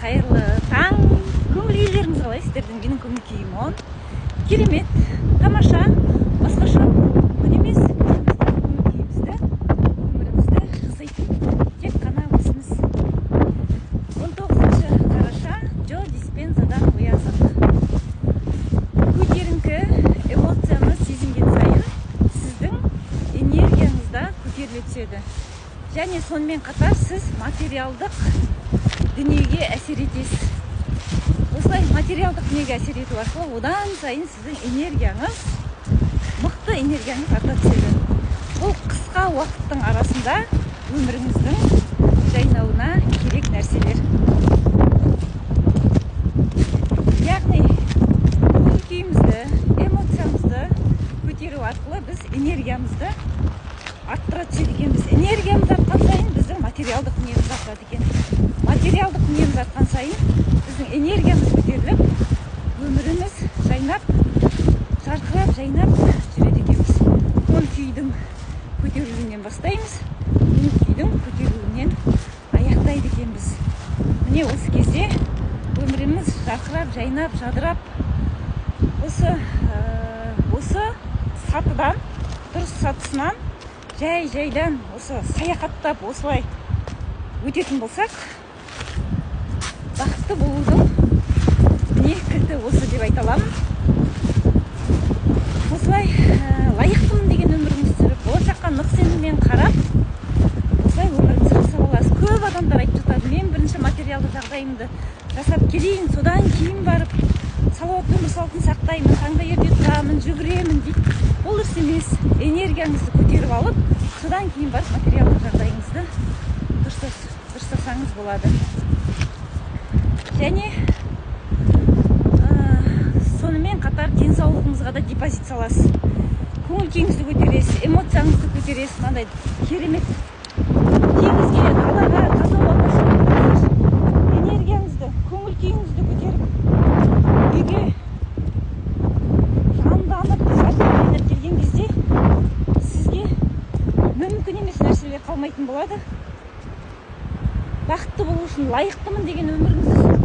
қайырлы таң. Көңіл күйлеріңіз қалай? Сіздердің менің көңіл күйім оң. Керемет, тамаша, басқаша күн емес. Көңіл күйімізді, өмірімізді жасайтын тек қана өзіміз. 19 қараша Джо Диспензадан оязық. Көтеріңкі эмоцияны сезінген сайын сіздің энергияңызда көтеріле түседі. Және сонымен қатар сіз материалдық дүниеге әсер етесіз. Осылай материалдық дүниеге әсер ету арқылы одан сайын сіздің энергияңыз, мықты энергияңыз арта түседі. Бұл қысқа уақыттың арасында өміріңіздің жайнауына керек нәрселер. Яғни көңіл күйімізді, эмоциямызды көтеру арқылы біз энергиямызды арттыра түседі екенбіз. Энергиямыз артқан сайын біздің материалдық дүниеміз артады екен. Материалдық дүниеміз артқан сайын біздің энергиямыз көтеріліп, өміріміз жайнап, жарқырап, жайнап жүреді екенбіз. Көңіл күйдің көтерілуінен бастаймыз, көңіл күйдің көтерілуінен аяқтайды екенбіз. Міне осы кезде өміріміз жарқырап, жайнап, жадырап, осы сатыдан, дұрыс сатысынан жай-жайдан осы саяхаттап осылай өтетін болсақ, бақытты болудың не кілті осы деп айта аламын. Осылай лайықтымын деген өміріңізді сүріп, болашаққа нық сеніммен қарап, осылай өміріңізді жасап аласыз. Көп адамдар айтып жатады, мен бірінші материалды жағдайымды жасап келейін, содан кейін барып салауатты өмір салтын сақтаймын, таңда ерте тұрамын, жүгіремін дейді. Ол дұрыс емес. Энергияңызды көтеріп алып, содан кейін барып материалдық жағдайыңызды дұрыстасаңыз болады. Және сонымен қатар денсаулығыңызға да депозит саласыз. Көңіл күйіңізді көтересіз, эмоцияңызды көтересіз. Мынандай керемет теңізге, далаға, таза ауаға шығып энергияңызды, көңіл күйіңізді көтеріп, үйге жанданып, сәтініп келген кезде сізге мүмкін емес нәрселер қалмайтын болады. Бақытты болу үшін лайықтымын деген өміріңізді сүріп